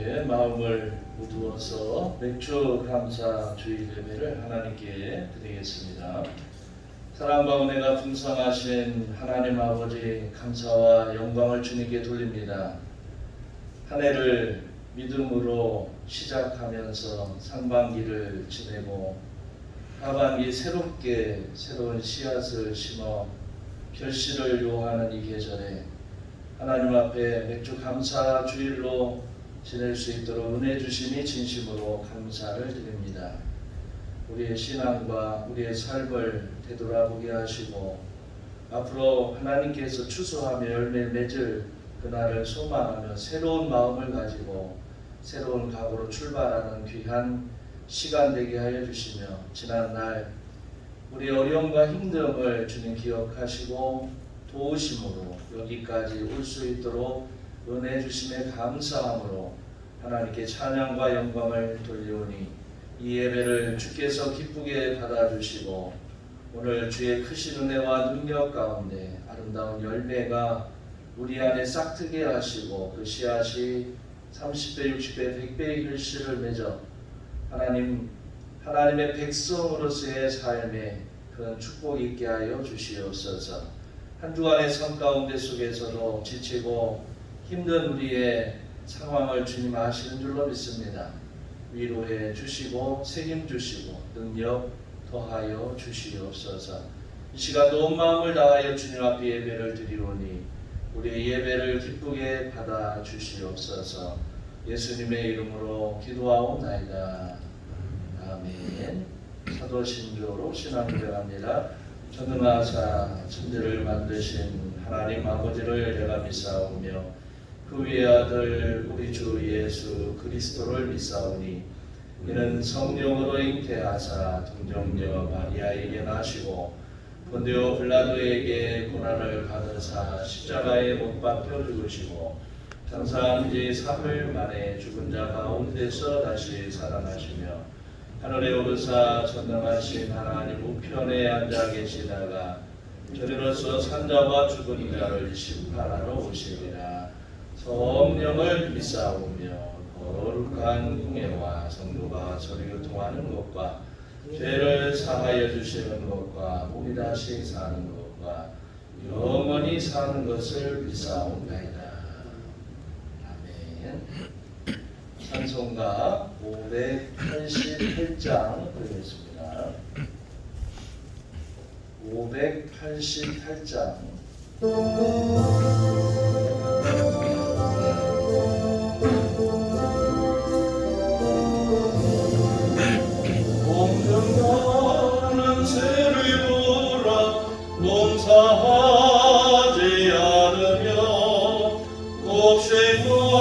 이렇게 마음을 모두어서 맥주 감사 주일 예배를 하나님께 드리겠습니다. 사랑과 은혜가 풍성하신 하나님 아버지, 감사와 영광을 주님께 돌립니다. 한 해를 믿음으로 시작하면서 상반기를 지내고 하반기 새롭게 새로운 씨앗을 심어 결실을 요하는 이 계절에 하나님 앞에 맥주 감사 주일로 지낼 수 있도록 은혜 주심이 진심으로 감사를 드립니다. 우리의 신앙과 우리의 삶을 되돌아보게 하시고 앞으로 하나님께서 추수하며 열매 맺을 그날을 소망하며 새로운 마음을 가지고 새로운 각오로 출발하는 귀한 시간 되게 하여 주시며 지난날 우리의 어려움과 힘듦을 주님 기억하시고 도우심으로 여기까지 올 수 있도록 은혜 주심에 감사함으로 하나님께 찬양과 영광을 돌려오니 이 예배를 주께서 기쁘게 받아주시고 오늘 주의 크신 은혜와 능력 가운데 아름다운 열매가 우리 안에 싹트게 하시고 그 씨앗이 30배, 60배, 100배의 결실을 맺어 하나님의 백성으로서의 삶에 그런 축복이 있게 하여 주시옵소서. 한 주간의 삶 가운데 속에서도 지치고 힘든 우리의 상황을 주님 아시는 줄로 믿습니다. 위로해 주시고 책임 주시고 능력 더하여 주시옵소서. 이 시간도 온 마음을 다하여 주님 앞에 예배를 드리오니 우리의 예배를 기쁘게 받아 주시옵소서. 예수님의 이름으로 기도하옵나이다. 아멘. 사도신조로 신앙고백합니다. 전능하사 천지를 만드신 하나님 아버지를 내가 믿사오며 그 위의 아들 우리 주 예수 그리스도를 믿사오니 이는 성령으로 잉태하사 동정녀 마리아에게 나시고 본디오 빌라도에게 고난을 받으사 십자가에 못 박혀 죽으시고 장사한 지 3일 만에 죽은 자 가운데서 다시 살아나시며 하늘에 오르사 전능하신 하나님 우편에 앉아 계시다가 저리로서 산자와 죽은 자를 심판하러 오시리라. 성령을 믿사오며 거룩한 공예와 성도가 서로 교통하는 것과 죄를 사하여 주시는 것과 몸이 다시 사는 것과 영원히 사는 것을 믿사옵나이다. 아멘. 찬송가 588장 드리겠습니다. 588장 공평하는 새를 보라 농사하지 않으며 곱생과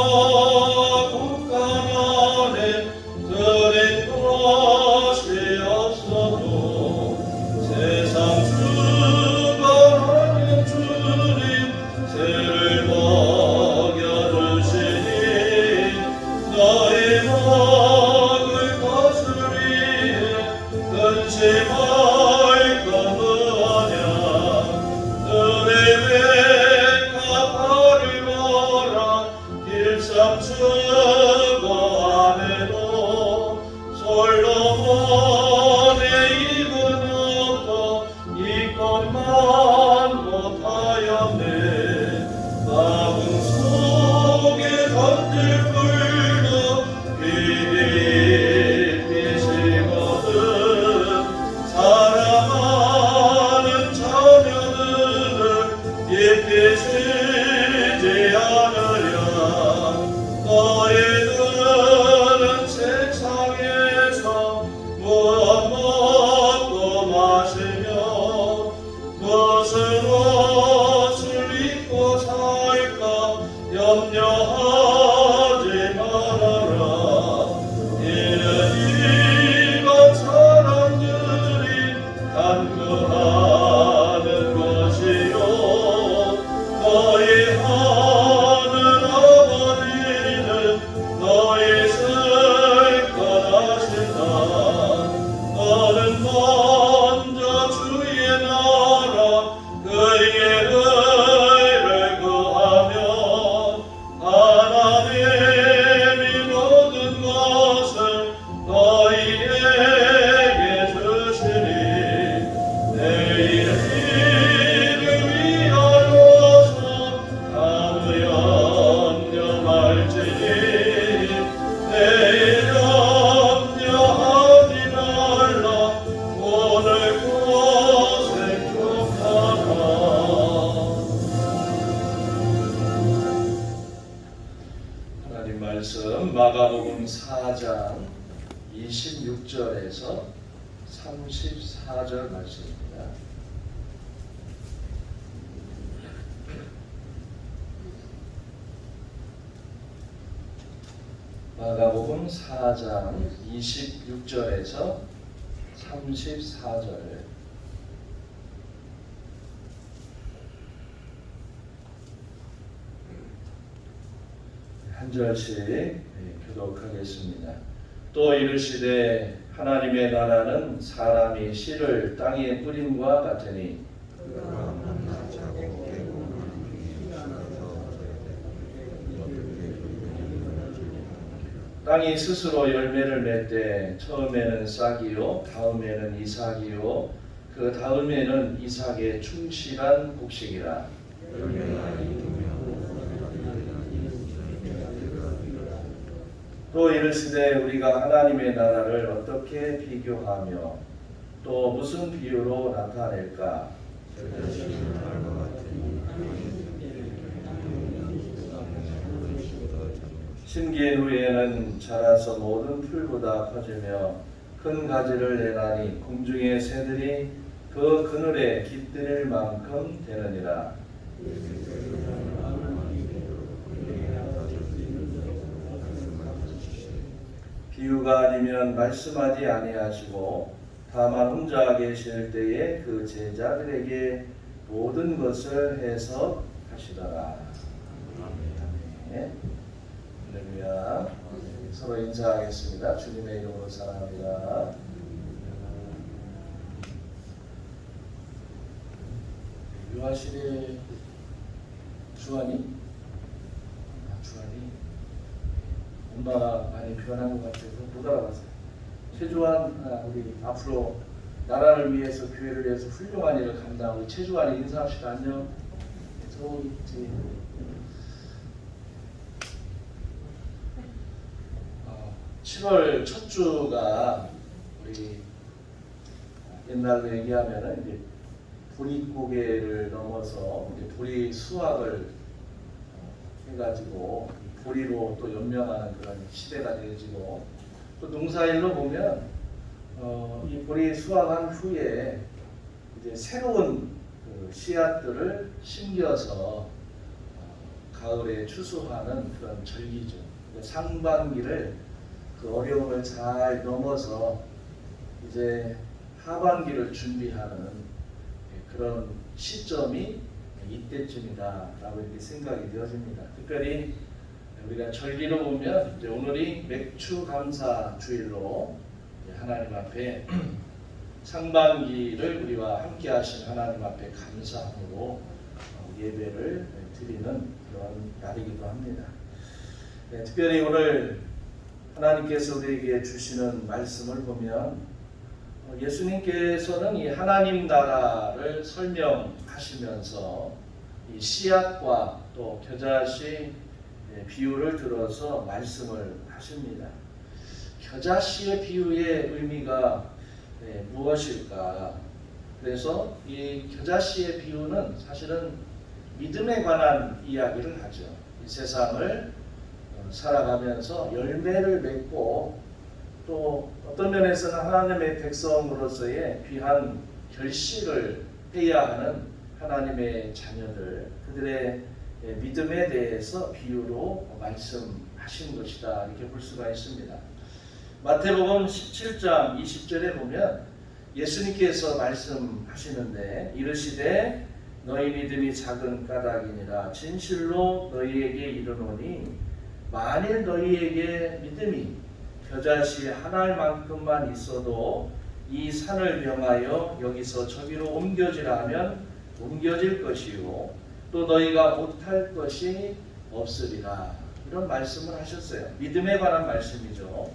말씀 마가복음 4장 26절에서 34절 말씀입니다. 마가복음 4장 26절에서 34절. 한 절씩 교독하겠습니다. 또 이르시되 하나님의 나라는 사람이 씨를 땅에 뿌림과 같으니 땅이 스스로 열매를 맺되 처음에는 싹이요 다음에는 이삭이요 그 다음에는 이삭의 충실한 곡식이라. 또 이르시되 우리가 하나님의 나라를 어떻게 비교하며 또 무슨 비유로 나타낼까? 심기인 후에는 자라서 모든 풀보다 커지며 큰 가지를 내나니 공중의 새들이 그 그늘에 깃들일 만큼 되느니라. 비유가 아니면 말씀하지 아니하시고 다만 혼자 계실 때에 그 제자들에게 모든 것을 해석하시더라. 아멘. 할렐루야. 서로 인사하겠습니다. 주님의 이름으로 사랑합니다. 유아실의 주환이? 주환이 엄마가 많이 변한 것 같아서 못 알아봤어요. 최주환 우리 앞으로 나라를 위해서 교회를 위해서 훌륭한 일을 감당하고 최주환이 인사합시다. 안녕. 저기 7월 첫 주가 우리 옛날로 얘기하면은 이제 보릿고개를 넘어서 이제 보리 수확을 해가지고 보리로 또 연명하는 그런 시대가 되어지고 또 농사일로 보면 이 보리 수확한 후에 이제 새로운 그 씨앗들을 심겨서 가을에 추수하는 그런 절기죠. 상반기를 그 어려움을 잘 넘어서 이제 하반기를 준비하는 그런 시점이 이때쯤이다라고 이렇게 생각이 되어집니다. 특별히 우리가 절기로 보면 이제 오늘이 맥주 감사 주일로 하나님 앞에 상반기를 우리와 함께 하신 하나님 앞에 감사함으로 예배를 드리는 그런 날이기도 합니다. 특별히 오늘 하나님께서 우리에게 주시는 말씀을 보면 예수님께서는 이 하나님 나라를 설명하시면서 이 씨앗과 또 겨자씨 비유를 들어서 말씀을 하십니다. 겨자씨의 비유의 의미가 무엇일까? 그래서 이 겨자씨의 비유는 사실은 믿음에 관한 이야기를 하죠. 이 세상을 살아가면서 열매를 맺고 또 어떤 면에서는 하나님의 백성으로서의 귀한 결실을 해야 하는 하나님의 자녀들, 그들의 믿음에 대해서 비유로 말씀하신 것이다 이렇게 볼 수가 있습니다. 마태복음 17장 20절에 보면 예수님께서 말씀하시는데 이르시되 너희 믿음이 작은 까닭이니라 진실로 너희에게 이르노니 만일 너희에게 믿음이 겨자씨 한 알만큼만 있어도 이 산을 명하여 여기서 저기로 옮겨지라 하면 옮겨질 것이요 또 너희가 못할 것이 없으리라. 이런 말씀을 하셨어요. 믿음에 관한 말씀이죠.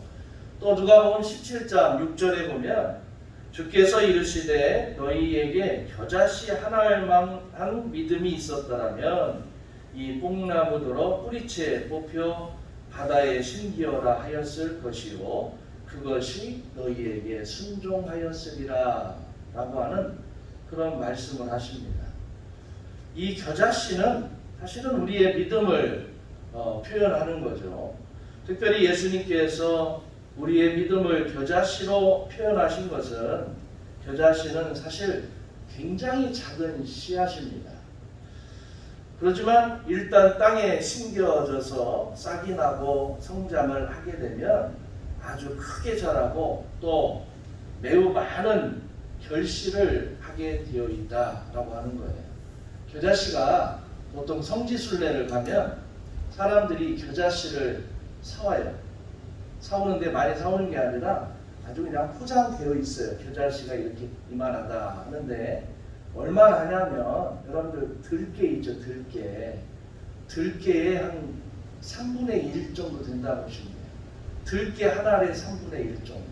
또 누가복음 17장 6절에 보면 주께서 이르시되 너희에게 겨자씨 한 알만한 믿음이 있었더라면 이 뽕나무더러 뿌리채 뽑혀 바다에 심기어라 하였을 것이요 그것이 너희에게 순종하였으리라 라고 하는 그런 말씀을 하십니다. 이 겨자씨는 사실은 우리의 믿음을 표현하는 거죠. 특별히 예수님께서 우리의 믿음을 겨자씨로 표현하신 것은 겨자씨는 사실 굉장히 작은 씨앗입니다. 그렇지만 일단 땅에 심겨져서 싹이 나고 성장을 하게 되면 아주 크게 자라고 또 매우 많은 결실을 하게 되어 있다라고 하는 거예요. 겨자씨가 보통 성지순례를 가면 사람들이 겨자씨를 사와요. 사오는데 많이 사오는 게 아니라 아주 그냥 포장되어 있어요. 겨자씨가 이렇게 이만하다 하는데 얼마나 하냐면 여러분들 들깨 있죠. 들깨의 한 3분의 1 정도 된다고 보시면 돼요. 들깨 한 알의 3분의 1 정도.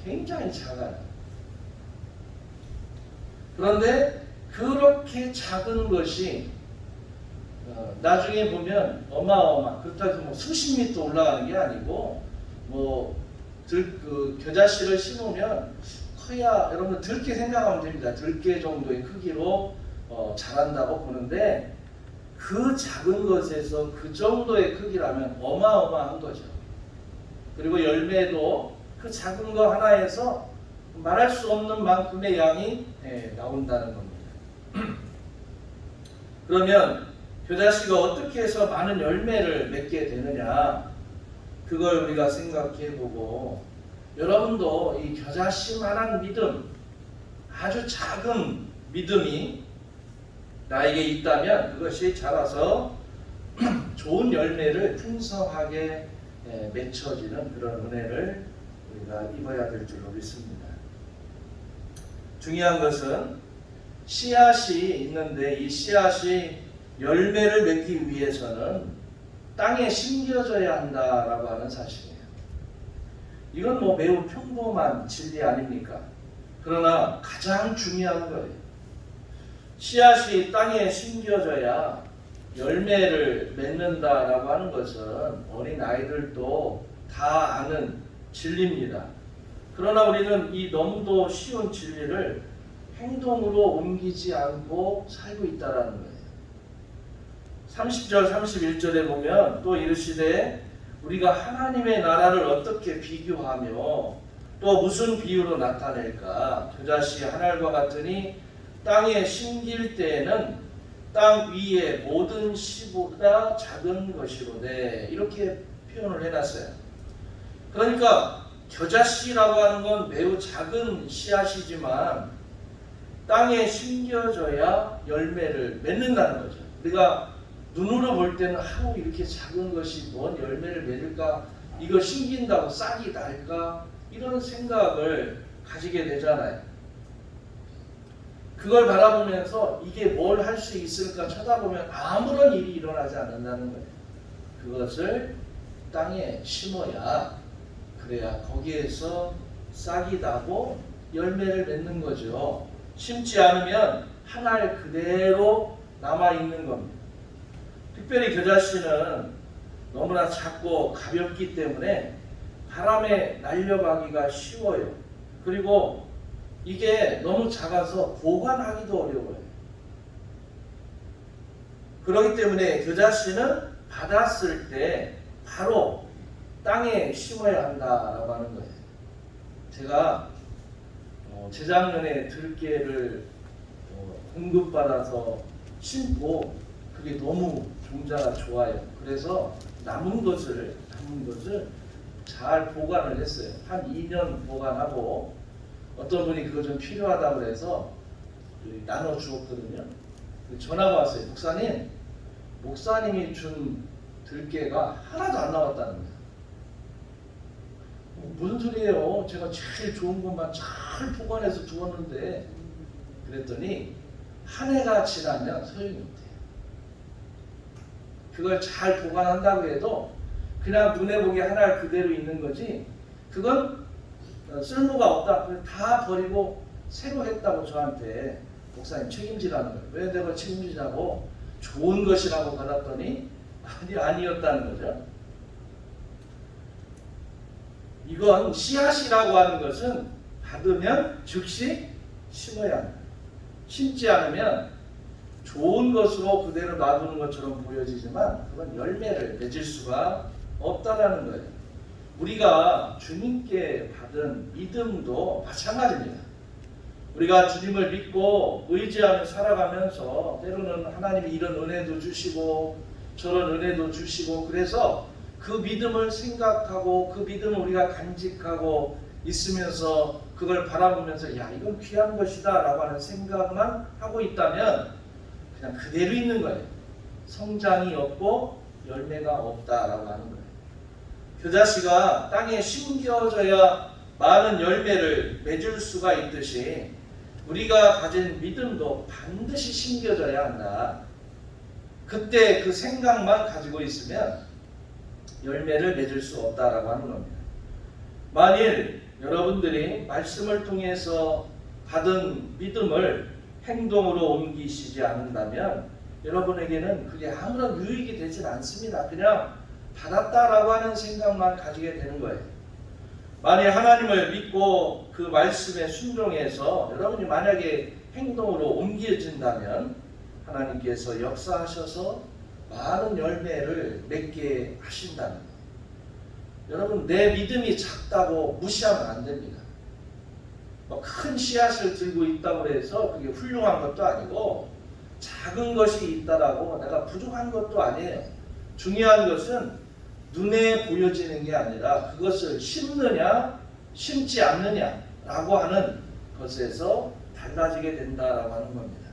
굉장히 작아요. 그런데 그렇게 작은 것이 나중에 보면 그렇다고 해서 뭐 수십 미터 올라가는 게 아니고 그 겨자씨를 심으면 커야 여러분 들깨 생각하면 됩니다. 들깨 정도의 크기로 자란다고 보는데 그 작은 것에서 그 정도의 크기라면 어마어마한 거죠. 그리고 열매도 그 작은 거 하나에서 말할 수 없는 만큼의 양이 나온다는 겁니다. 그러면 겨자씨가 어떻게 해서 많은 열매를 맺게 되느냐, 그걸 우리가 생각해보고 여러분도 이 겨자씨만한 믿음, 아주 작은 믿음이 나에게 있다면 그것이 자라서 좋은 열매를 풍성하게 맺혀지는 그런 은혜를 우리가 입어야 될 줄로 믿습니다. 중요한 것은 씨앗이 있는데 이 씨앗이 열매를 맺기 위해서는 땅에 심겨져야 한다라고 하는 사실이에요. 이건 매우 평범한 진리 아닙니까? 그러나 가장 중요한 거예요. 씨앗이 땅에 심겨져야 열매를 맺는다라고 하는 것은 어린 아이들도 다 아는 진리입니다. 그러나 우리는 이 너무도 쉬운 진리를 행동으로 옮기지 않고 살고 있다라는 거예요. 30절 31절에 보면 또 이르시되 우리가 하나님의 나라를 어떻게 비교하며 또 무슨 비유로 나타낼까? 겨자씨 한 알과 같으니 땅에 심길 때에는 땅 위의 모든 씨보다 작은 것이로되, 이렇게 표현을 해놨어요. 그러니까 겨자씨라고 하는 건 매우 작은 씨앗이지만 땅에 심겨져야 열매를 맺는다는 거죠. 우리가 눈으로 볼 때는 이렇게 작은 것이 뭔 열매를 맺을까? 이거 심긴다고 싹이 날까? 이런 생각을 가지게 되잖아요. 그걸 바라보면서 이게 뭘 할 수 있을까 쳐다보면 아무런 일이 일어나지 않는다는 거예요. 그것을 땅에 심어야, 그래야 거기에서 싹이 나고 열매를 맺는 거죠. 심지 않으면 한 알 그대로 남아있는 겁니다. 특별히 겨자씨는 너무나 작고 가볍기 때문에 바람에 날려가기가 쉬워요. 그리고 이게 너무 작아서 보관하기도 어려워요. 그렇기 때문에 겨자씨는 받았을 때 바로 땅에 심어야 한다라고 하는 거예요. 제가 재작년에 들깨를 공급받아서 심고 그게 너무 종자가 좋아요. 그래서 남은 것을 잘 보관을 했어요. 한 2년 보관하고 어떤 분이 그거 좀 필요하다고 해서 나눠 주었거든요. 전화가 왔어요. 목사님이 준 들깨가 하나도 안 나왔다는 거예요. 무슨 소리예요? 제가 제일 좋은 것만 잘 보관해서 두었는데. 그랬더니 한 해가 지나면 소용이 없대요. 그걸 잘 보관한다고 해도 그냥 눈에 보기 하나 그대로 있는 거지, 그건 쓸모가 없다. 다 버리고 새로 했다고 저한테 목사님 책임지라는 거예요. 왜 내가 책임지냐고, 좋은 것이라고 받았더니 아니었다는 거죠. 이건 씨앗이라고 하는 것은 받으면 즉시 심어야 합니다. 심지 않으면 좋은 것으로 그대로 놔두는 것처럼 보여지지만 그건 열매를 맺을 수가 없다라는 거예요. 우리가 주님께 받은 믿음도 마찬가지입니다. 우리가 주님을 믿고 의지하며 살아가면서 때로는 하나님이 이런 은혜도 주시고 저런 은혜도 주시고, 그래서 그 믿음을 생각하고 그 믿음을 우리가 간직하고 있으면서 그걸 바라보면서 야, 이건 귀한 것이다 라고 하는 생각만 하고 있다면 그냥 그대로 있는 거예요. 성장이 없고 열매가 없다라고 하는 거예요. 겨자씨가 땅에 심겨져야 많은 열매를 맺을 수가 있듯이 우리가 가진 믿음도 반드시 심겨져야 한다. 그때 그 생각만 가지고 있으면 열매를 맺을 수 없다라고 하는 겁니다. 만일 여러분들이 말씀을 통해서 받은 믿음을 행동으로 옮기시지 않는다면 여러분에게는 그게 아무런 유익이 되진 않습니다. 그냥 받았다라고 하는 생각만 가지게 되는 거예요. 만일 하나님을 믿고 그 말씀에 순종해서 여러분이 만약에 행동으로 옮겨진다면 하나님께서 역사하셔서 많은 열매를 맺게 하신다는 거예요. 여러분, 내 믿음이 작다고 무시하면 안 됩니다. 큰 씨앗을 들고 있다고 해서 그게 훌륭한 것도 아니고 작은 것이 있다라고 내가 부족한 것도 아니에요. 중요한 것은 눈에 보여지는 게 아니라 그것을 심느냐 심지 않느냐라고 하는 것에서 달라지게 된다라고 하는 겁니다.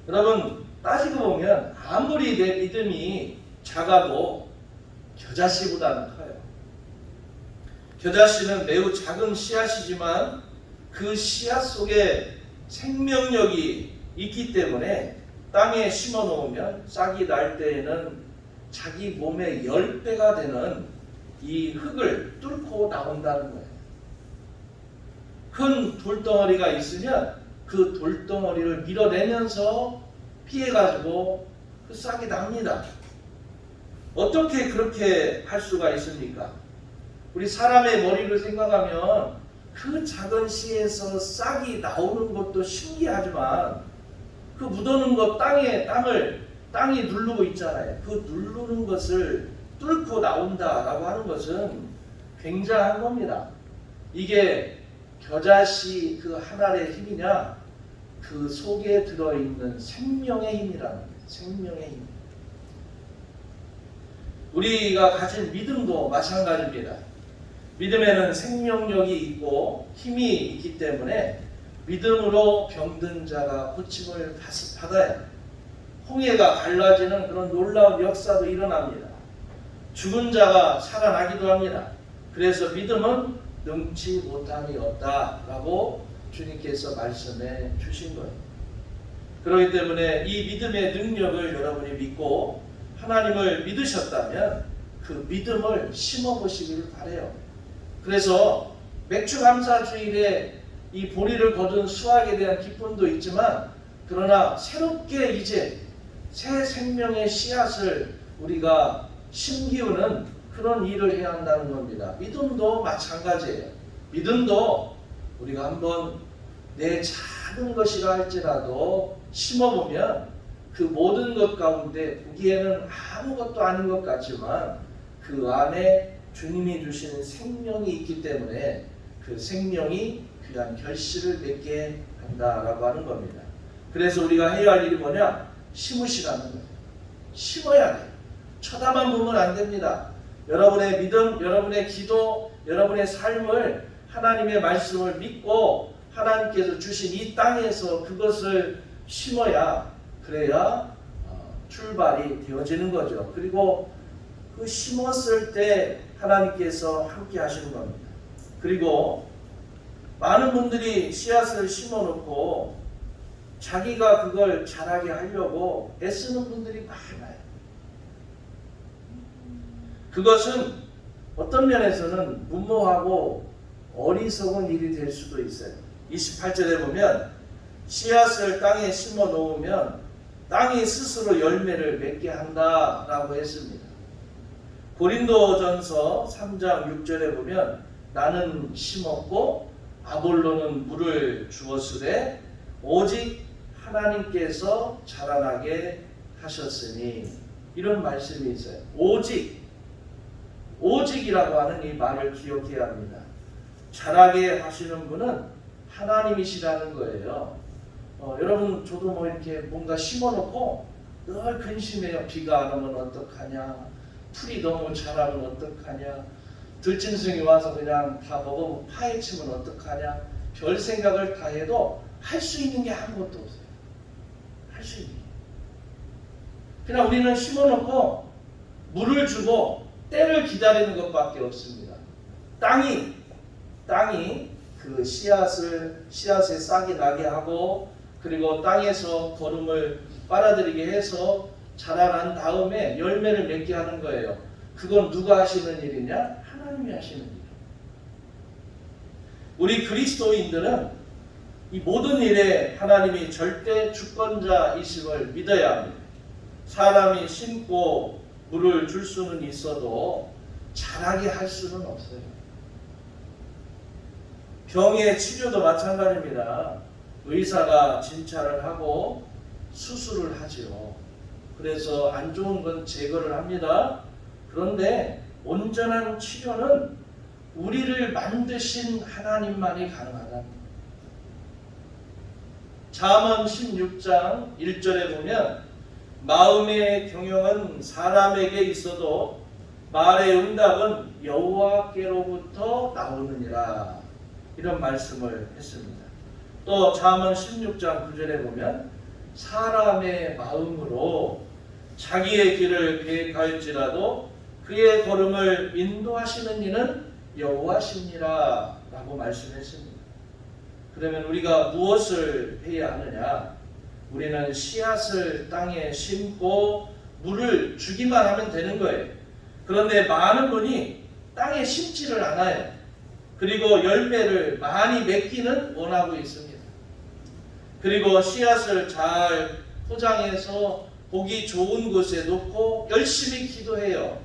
여러분, 따지고 보면 아무리 내 믿음이 작아도 겨자씨보다는 커요. 겨자씨는 매우 작은 씨앗이지만 그 씨앗 속에 생명력이 있기 때문에 땅에 심어 놓으면 싹이 날 때에는 자기 몸의 10배가 되는 이 흙을 뚫고 나온다는 거예요. 큰 돌덩어리가 있으면 그 돌덩어리를 밀어내면서 피해가지고 그 싹이 납니다. 어떻게 그렇게 할 수가 있습니까? 우리 사람의 머리를 생각하면 그 작은 씨에서 싹이 나오는 것도 신기하지만 그 묻어놓은 것 땅이 누르고 있잖아요. 그 누르는 것을 뚫고 나온다라고 하는 것은 굉장한 겁니다. 이게 겨자씨 그 한 알의 힘이냐, 그 속에 들어있는 생명의 힘이라는 거예요. 생명의 힘. 우리가 가진 믿음도 마찬가지입니다. 믿음에는 생명력이 있고 힘이 있기 때문에 믿음으로 병든 자가 고침을 받아요. 홍해가 갈라지는 그런 놀라운 역사도 일어납니다. 죽은 자가 살아나기도 합니다. 그래서 믿음은 능치 못함이 없다라고 주님께서 말씀해 주신 거예요. 그렇기 때문에 이 믿음의 능력을 여러분이 믿고 하나님을 믿으셨다면 그 믿음을 심어보시기를 바라요. 그래서 맥주감사주일에 이 보리를 거둔 수확에 대한 기쁨도 있지만, 그러나 새롭게 이제 새 생명의 씨앗을 우리가 심기우는 그런 일을 해야 한다는 겁니다. 믿음도 마찬가지예요. 믿음도 우리가 한번 내 작은 것이라 할지라도 심어보면 그 모든 것 가운데 보기에는 아무것도 아닌 것 같지만 그 안에 주님이 주시는 생명이 있기 때문에 그 생명이 귀한 결실을 맺게 한다라고 하는 겁니다. 그래서 우리가 해야 할 일이 뭐냐? 심으시라는 거예요. 심어야 돼요. 쳐다만 보면 안 됩니다. 여러분의 믿음, 여러분의 기도, 여러분의 삶을 하나님의 말씀을 믿고 하나님께서 주신 이 땅에서 그것을 심어야, 그래야 출발이 되어지는 거죠. 그리고 그 심었을 때 하나님께서 함께 하시는 겁니다. 그리고 많은 분들이 씨앗을 심어놓고 자기가 그걸 자라게 하려고 애쓰는 분들이 많아요. 그것은 어떤 면에서는 무모하고 어리석은 일이 될 수도 있어요. 28절에 보면 씨앗을 땅에 심어 놓으면 땅이 스스로 열매를 맺게 한다라고 했습니다. 고린도전서 3장 6절에 보면 나는 심었고 아볼로는 물을 주었으되 오직 하나님께서 자라나게 하셨으니, 이런 말씀이 있어요. 오직 오직이라고 하는 이 말을 기억해야 합니다. 자라게 하시는 분은 하나님이시라는 거예요. 여러분 저도 뭐 이렇게 뭔가 심어놓고 늘 근심해요. 비가 안 오면 어떡하냐, 풀이 너무 자라면 어떡하냐, 들짐승이 와서 그냥 다 먹어 파헤치면 어떡하냐, 별 생각을 다 해도 할 수 있는 게 아무것도 없어요. 할 수 있는 게. 그냥 우리는 심어놓고 물을 주고 때를 기다리는 것밖에 없습니다. 땅이 그 씨앗에 싹이 나게 하고, 그리고 땅에서 거름을 빨아들이게 해서 자라난 다음에 열매를 맺게 하는 거예요. 그건 누가 하시는 일이냐? 하나님이 하시는 일. 우리 그리스도인들은 이 모든 일에 하나님이 절대 주권자이심을 믿어야 합니다. 사람이 심고 물을 줄 수는 있어도 자라게 할 수는 없어요. 병의 치료도 마찬가지입니다. 의사가 진찰을 하고 수술을 하죠. 그래서 안 좋은 건 제거를 합니다. 그런데 온전한 치료는 우리를 만드신 하나님만이 가능하다. 잠언 16장 1절에 보면 마음의 경영은 사람에게 있어도 말의 응답은 여호와께로부터 나오느니라, 이런 말씀을 했습니다. 또 잠언 16장 9절에 보면 사람의 마음으로 자기의 길을 계획할지라도 그의 걸음을 인도하시는 이는 여호와시니라 라고 말씀했습니다. 그러면 우리가 무엇을 해야 하느냐? 우리는 씨앗을 땅에 심고 물을 주기만 하면 되는 거예요. 그런데 많은 분이 땅에 심지를 않아요. 그리고 열매를 많이 맺기는 원하고 있습니다. 그리고 씨앗을 잘 포장해서 보기 좋은 곳에 놓고 열심히 기도해요.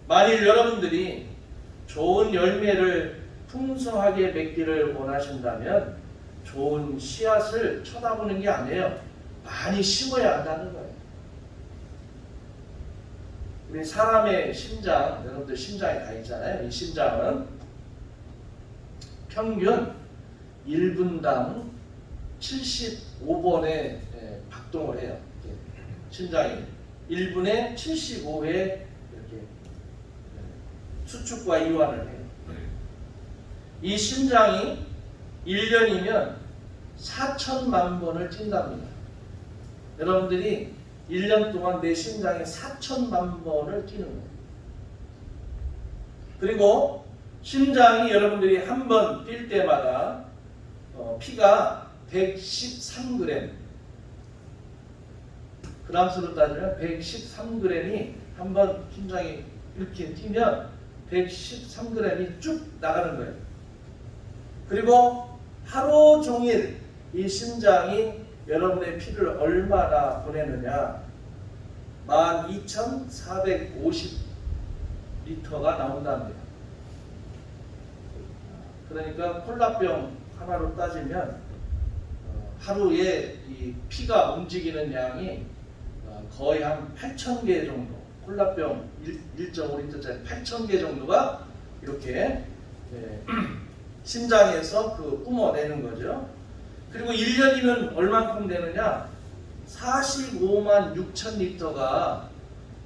만일 여러분들이 좋은 열매를 풍성하게 맺기를 원하신다면 좋은 씨앗을 쳐다보는 게 아니에요. 많이 심어야 한다는 거예요. 우리 사람의 심장, 여러분들 심장이 다 있잖아요. 이 심장은 평균 1분당 75번의 박동을 해요. 심장이 1분에 75회 이렇게 수축과 이완을 해요. 이 심장이 1년이면 4천만 번을 뛴답니다. 여러분들이 1년 동안 내 심장이 4천만 번을 뛰는 거예요. 그리고 심장이 여러분들이 한 번 뛸 때마다 피가 113g, 그람수로 따지면 113g이 한 번 심장이 이렇게 뛰면 113g이 쭉 나가는 거예요. 그리고 하루 종일 이 심장이 여러분의 피를 얼마나 보내느냐? 12,450리터가 나온답니다. 그러니까 콜라병 하나로 따지면 하루에 이 피가 움직이는 양이 거의 한 8,000개 정도, 콜라병 1.5리터짜리 8,000개 정도가 이렇게 심장에서 뿜어내는 거죠. 그리고 1년이면 얼만큼 되느냐? 45만 6천 리터가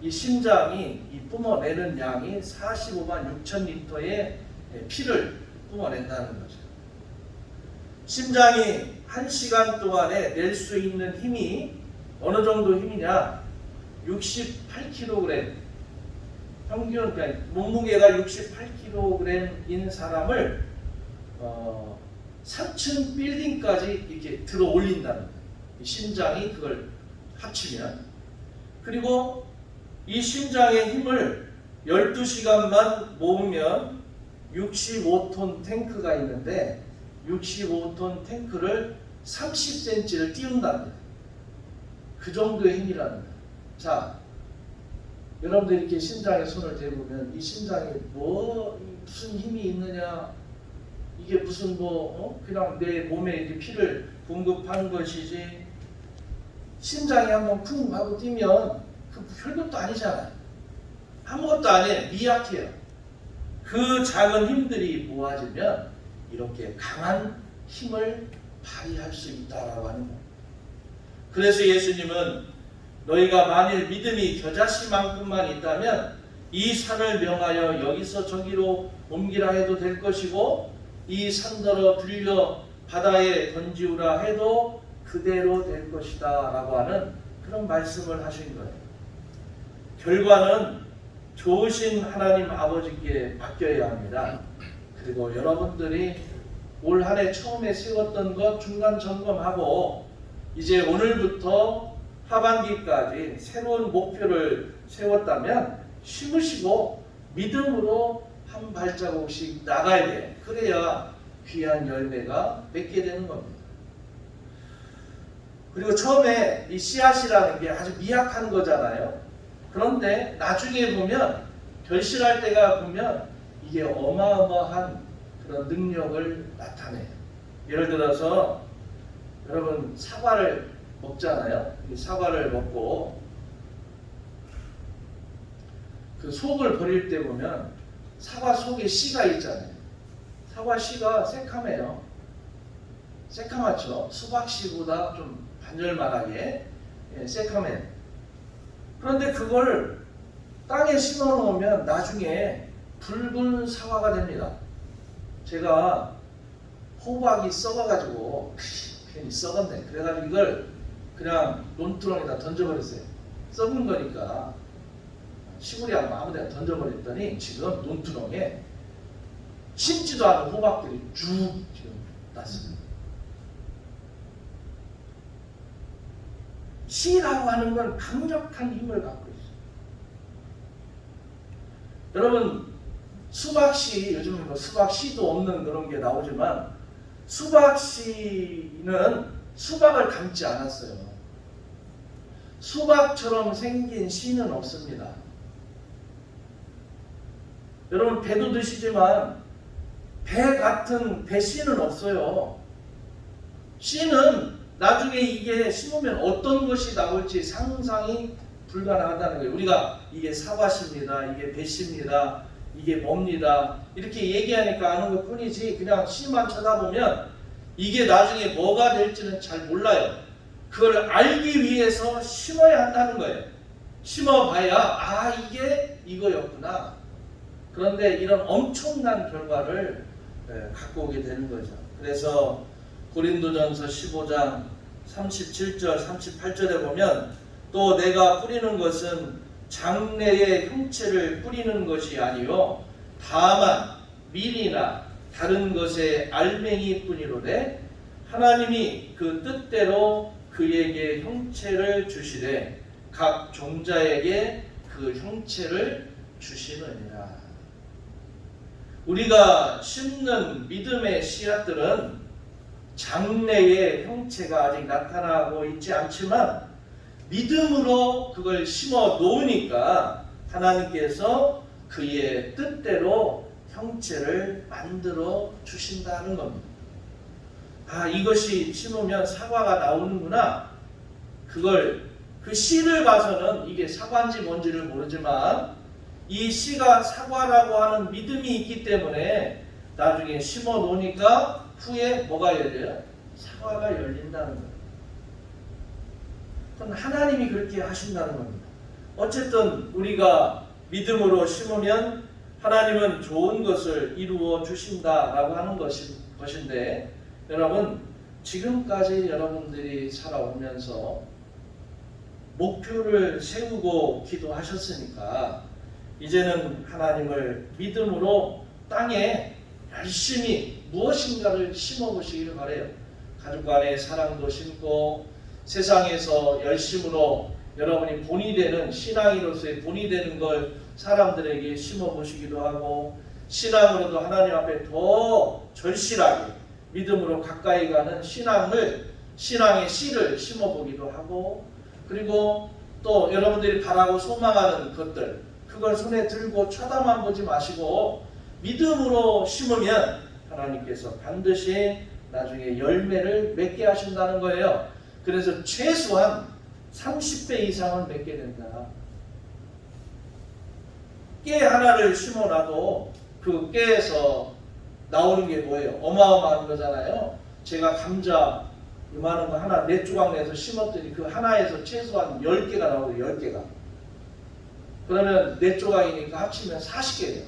이 심장이 이 뿜어내는 양이 45만 6천 리터의 피를 뿜어낸다는 거죠. 심장이 1시간 동안에 낼 수 있는 힘이 어느 정도 힘이냐? 68kg. 평균 그러니까 몸무게가 68kg인 사람을 3층 빌딩까지 이렇게 들어 올린다는 거예요. 이 심장이 그걸 합치면. 그리고 이 심장의 힘을 12시간만 모으면 65톤 탱크가 있는데 65톤 탱크를 30cm를 띄운답니다. 그 정도의 힘이라는 거예요. 자, 여러분들 이렇게 심장에 손을 대보면 이 심장에 무슨 힘이 있느냐? 이게 무슨 그냥 내 몸에 이렇게 피를 공급하는 것이지. 심장이 한번 쿵 하고 뛰면 그 별것도 아니잖아요. 아무것도 안 해. 미약해요. 그 작은 힘들이 모아지면 이렇게 강한 힘을 발휘할 수 있다라고 하는 거예요. 그래서 예수님은 너희가 만일 믿음이 겨자씨만큼만 있다면 이 산을 명하여 여기서 저기로 옮기라 해도 될 것이고 이 산더러 들려 바다에 던지우라 해도 그대로 될 것이다 라고 하는 그런 말씀을 하신 거예요. 결과는 좋으신 하나님 아버지께 맡겨야 합니다. 그리고 여러분들이 올 한 해 처음에 세웠던 것 중간 점검하고 이제 오늘부터 하반기까지 새로운 목표를 세웠다면 심으시고 믿음으로 한 발자국씩 나가야 돼. 그래야 귀한 열매가 맺게 되는 겁니다. 그리고 처음에 이 씨앗이라는 게 아주 미약한 거잖아요. 그런데 나중에 보면 결실할 때가 보면 이게 어마어마한 그런 능력을 나타내요. 예를 들어서 여러분 사과를 먹잖아요. 이 사과를 먹고 그 속을 버릴 때 보면 사과 속에 씨가 있잖아요. 사과 씨가 새카매요. 새카맣죠. 수박 씨보다 좀 반절만하게 새카매요. 그런데 그걸 땅에 심어 놓으면 나중에 붉은 사과가 됩니다. 제가 호박이 썩어가지고 괜히 썩었네. 그래가지고 이걸 그냥 논두렁에다 던져버렸어요. 썩은 거니까 시골이하고 아무데나 던져버렸더니 지금 논두렁에 심지도 않은 호박들이 쭉 지금 났습니다. 씨라고 하는 건 강력한 힘을 갖고 있어요. 여러분 수박씨, 요즘은 뭐 수박씨도 없는 그런 게 나오지만 수박씨는 수박을 담지 않았어요. 수박처럼 생긴 씨는 없습니다. 여러분 배도 드시지만 배 같은 배씨는 없어요. 씨는 나중에 이게 심으면 어떤 것이 나올지 상상이 불가능하다는 거예요. 우리가 이게 사과씨입니다. 이게 배씨입니다. 이게 뭡니다. 이렇게 얘기하니까 아는 것 뿐이지 그냥 씨만 쳐다보면 이게 나중에 뭐가 될지는 잘 몰라요. 그걸 알기 위해서 심어야 한다는 거예요. 심어봐야 아 이게 이거였구나. 그런데 이런 엄청난 결과를 갖고 오게 되는 거죠. 그래서 고린도전서 15장 37절 38절에 보면 또 내가 뿌리는 것은 장래의 형체를 뿌리는 것이 아니요 다만 밀이나 다른 것의 알맹이 뿐이로되 하나님이 그 뜻대로 그에게 형체를 주시되 각 종자에게 그 형체를 주시느니라. 우리가 심는 믿음의 씨앗들은 장래의 형체가 아직 나타나고 있지 않지만 믿음으로 그걸 심어 놓으니까 하나님께서 그의 뜻대로 형체를 만들어 주신다는 겁니다. 아, 이것이 심으면 사과가 나오는구나. 그 씨를 봐서는 이게 사과인지 뭔지를 모르지만 이 씨가 사과라고 하는 믿음이 있기 때문에 나중에 심어 놓으니까 후에 뭐가 열려요? 사과가 열린다는 거예요. 그건 하나님이 그렇게 하신다는 겁니다. 어쨌든 우리가 믿음으로 심으면 하나님은 좋은 것을 이루어 주신다라고 하는 것인데 여러분 지금까지 여러분들이 살아오면서 목표를 세우고 기도하셨으니까 이제는 하나님을 믿음으로 땅에 열심히 무엇인가를 심어보시기를 바라요. 가족 간의 사랑도 심고 세상에서 열심으로 여러분이 본이 되는 신앙인으로서의 본이 되는 걸 사람들에게 심어보시기도 하고 신앙으로도 하나님 앞에 더 절실하게 믿음으로 가까이 가는 신앙의 씨를 심어보기도 하고 그리고 또 여러분들이 바라고 소망하는 것들 그걸 손에 들고 쳐다만 보지 마시고 믿음으로 심으면 하나님께서 반드시 나중에 열매를 맺게 하신다는 거예요. 그래서 최소한 30배 이상은 맺게 된다. 깨 하나를 심어놔도 그 그 깨에서 나오는 게 뭐예요? 어마어마한 거잖아요. 제가 감자 이만한 거 하나 4조각 내서 심었더니 그 하나에서 최소한 10개가 나오고 10개가. 그러면 4조각이니까 합치면 40개예요.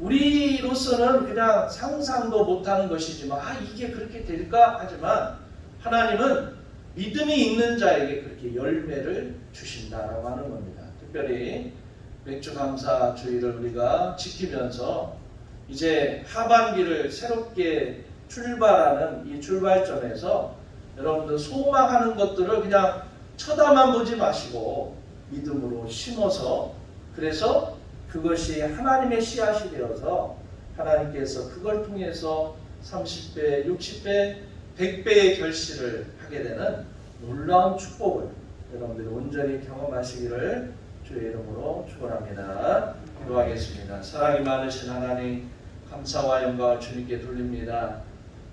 우리로서는 그냥 상상도 못하는 것이지만 이게 그렇게 될까 하지만 하나님은 믿음이 있는 자에게 그렇게 열매를 주신다라고 하는 겁니다. 특별히 맥주감사주의를 우리가 지키면서 이제 하반기를 새롭게 출발하는 이 출발점에서 여러분들 소망하는 것들을 그냥 쳐다만 보지 마시고 믿음으로 심어서 그래서 그것이 하나님의 씨앗이 되어서 하나님께서 그걸 통해서 30배, 60배, 100배의 결실을 하게 되는 놀라운 축복을 여러분들이 온전히 경험하시기를 주의 이름으로 축원합니다. 기도하겠습니다. 사랑이 많으신 하나님 감사와 영광을 주님께 돌립니다.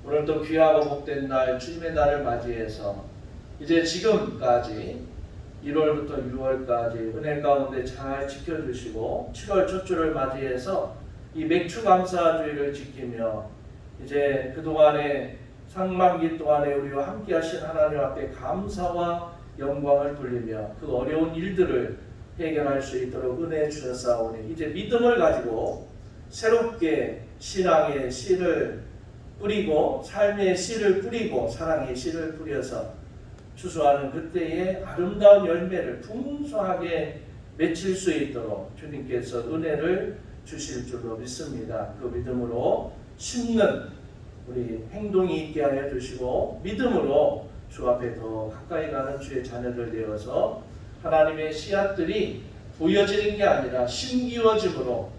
오늘도 귀하고 복된 날 주님의 날을 맞이해서 이제 지금까지 1월부터 6월까지 은혜 가운데 잘 지켜주시고 7월 첫 주를 맞이해서 이 맥주감사주의를 지키며 이제 그동안의 상반기 동안에 우리와 함께 하신 하나님 앞에 감사와 영광을 돌리며 그 어려운 일들을 해결할 수 있도록 은혜 주셨사오니 이제 믿음을 가지고 새롭게 신앙의 씨를 뿌리고 삶의 씨를 뿌리고 사랑의 씨를 뿌려서 추수하는 그때의 아름다운 열매를 풍성하게 맺힐 수 있도록 주님께서 은혜를 주실 줄로 믿습니다. 그 믿음으로 심는 우리 행동이 있게 하여 주시고 믿음으로 주 앞에 더 가까이 가는 주의 자녀들 되어서 하나님의 씨앗들이 보여지는 게 아니라 심기워짐으로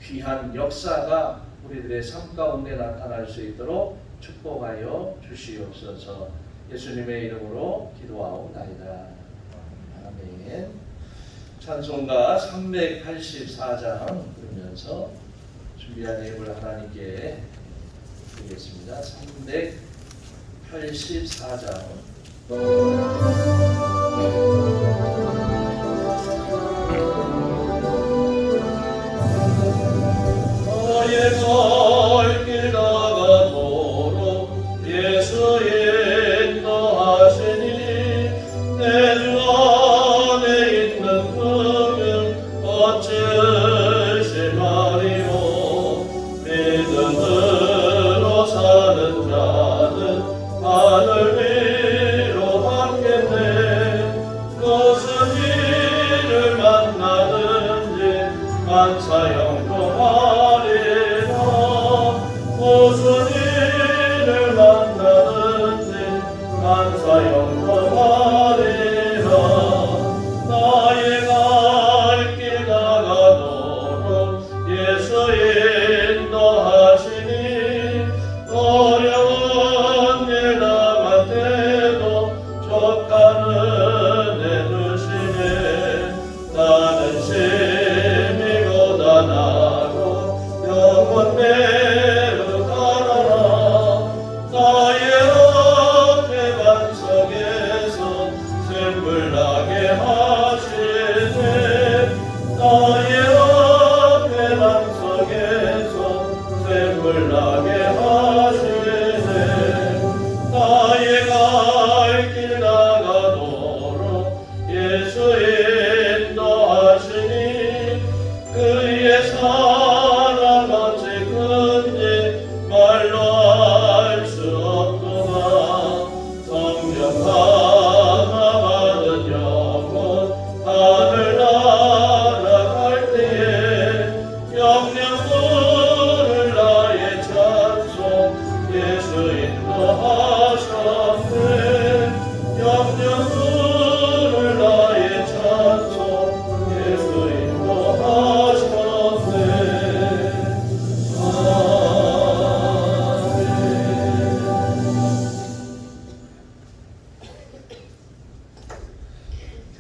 귀한 역사가 우리들의 삶 가운데 나타날 수 있도록 축복하여 주시옵소서. 예수님의 이름으로 기도하옵나이다. 아멘. 찬송가 384장 부르면서 준비한 예물 하나님께 드리겠습니다. 384장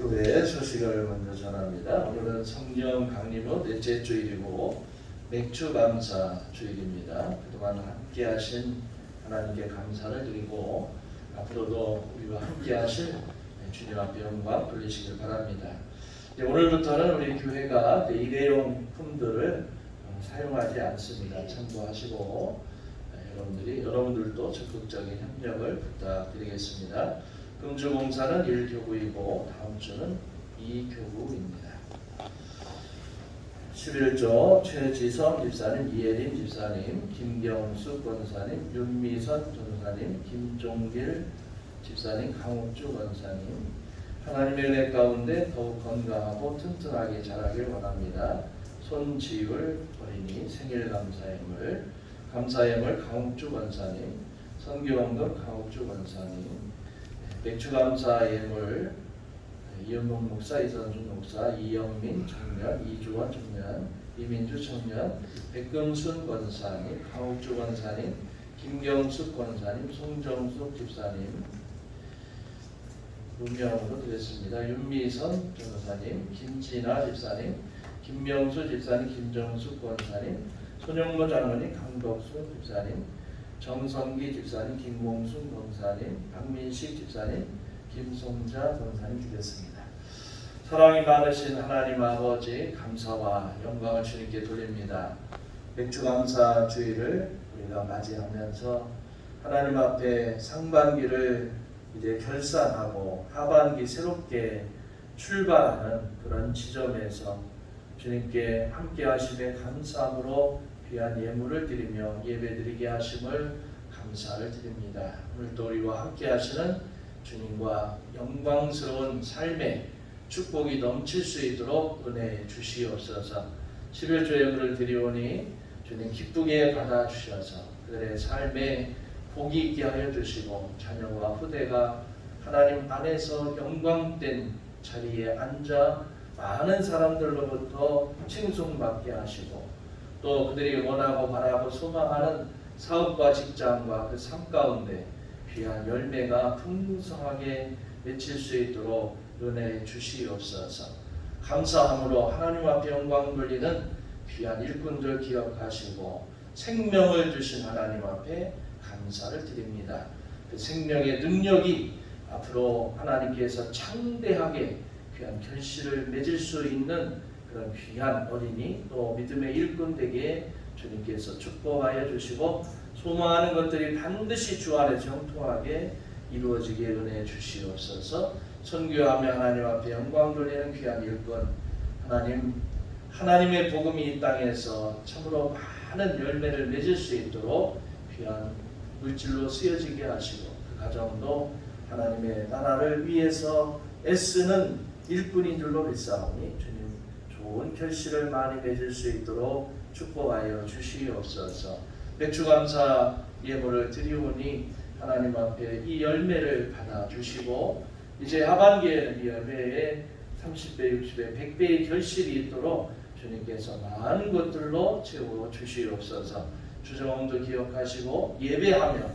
교회 소식을 먼저 전합니다. 오늘은 성령 강림의 넷째 주일이고 맥주 감사 주일입니다. 그동안 함께 하신 하나님께 감사를 드리고 앞으로도 우리와 함께 하실 주님 앞에 영광 돌리시길 바랍니다. 오늘부터는 우리 교회가 일회용 품들을 사용하지 않습니다. 참고하시고 여러분들도 적극적인 협력을 부탁드리겠습니다. 금주봉사는 1교구이고 다음 주는 2교구입니다. 11조 최지성 집사님, 이혜림 집사님, 김경수 권사님, 윤미선 전사님, 김종길 집사님, 강옥주 권사님, 하나님의 은혜 가운데 더욱 건강하고 튼튼하게 자라길 원합니다. 손지율 어린이 생일 감사예물 강옥주 권사님, 선교원금 강옥주 권사님, 맥주감사 예물 이현복 목사, 이선준 목사, 이영민 청년, 이주원 청년, 이민주 청년, 백금순 권사님, 강옥주 권사님, 김경숙 권사님, 송정숙 집사님 운명으로 드렸습니다. 윤미선 변호사님, 김진아 집사님, 김명수 집사님, 김정숙 권사님, 손영모 장로님, 강덕수 집사님, 정성기 집사님, 김봉순 권사님, 박민식 집사님, 김송자 권사님 드렸습니다. 사랑이 많으신 하나님 아버지, 감사와 영광을 주님께 돌립니다. 맥주감사 주일을 우리가 맞이하면서 하나님 앞에 상반기를 이제 결산하고 하반기 새롭게 출발하는 그런 지점에서 주님께 함께 하심에 감사함으로 귀한 예물을 드리며 예배드리게 하심을 감사를 드립니다. 오늘도 우리와 함께 하시는 주님과 영광스러운 삶의 축복이 넘칠 수 있도록 은혜 주시옵소서. 11조 예물을 드리오니 주님 기쁘게 받아주셔서 그들의 삶에 복이 있게 하여 주시고 자녀와 후대가 하나님 안에서 영광된 자리에 앉아 많은 사람들로부터 칭송받게 하시고 또 그들이 원하고 바라고 소망하는 사업과 직장과 그 삶 가운데 귀한 열매가 풍성하게 맺힐 수 있도록 은혜 주시옵소서. 감사함으로 하나님 앞에 영광 돌리는 귀한 일꾼들 기억하시고 생명을 주신 하나님 앞에 감사를 드립니다. 그 생명의 능력이 앞으로 하나님께서 창대하게 귀한 결실을 맺을 수 있는 그런 귀한 어린이 또 믿음의 일꾼 되게 주님께서 축복하여 주시고 소망하는 것들이 반드시 주 안에 정통하게 이루어지게 은혜 주시옵소서. 선교하며 하나님 앞에 영광 돌리는 귀한 일꾼 하나님의 복음이 이 땅에서 참으로 많은 열매를 맺을 수 있도록 귀한 물질로 쓰여지게 하시고 그 가정도 하나님의 나라를 위해서 애쓰는 일꾼인 줄로 믿사오니 주님 좋은 결실을 많이 맺을 수 있도록 축복하여 주시옵소서. 맥주감사 예물을 드리오니 하나님 앞에 이 열매를 받아주시고 이제 하반기에는 이 열매에 30배, 60배, 100배의 결실이 있도록 주님께서 많은 것들로 채워 주시옵소서. 주정도 기억하시고 예배하며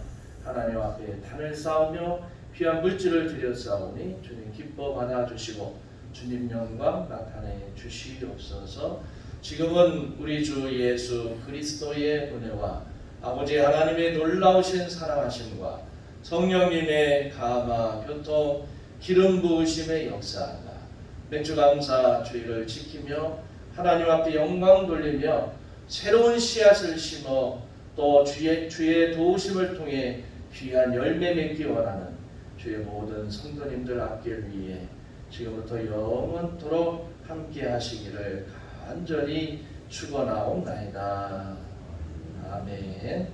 하나님 앞에 단을 쌓으며 귀한 물질을 드렸사오니 주님 기뻐 받아주시고 주님 영광 나타내 주시옵소서. 지금은 우리 주 예수 그리스도의 은혜와 아버지 하나님의 놀라우신 사랑하심과 성령님의 감화 교통 기름 부으심의 역사가 맥주감사 주일을 지키며 하나님 앞에 영광 돌리며 새로운 씨앗을 심어 또 주의 도우심을 통해 귀한 열매 맺기 원하는 주의 모든 성도님들 앞길 위해 지금부터 영원토록 함께 하시기를 간절히 축원하옵나이다. 아멘.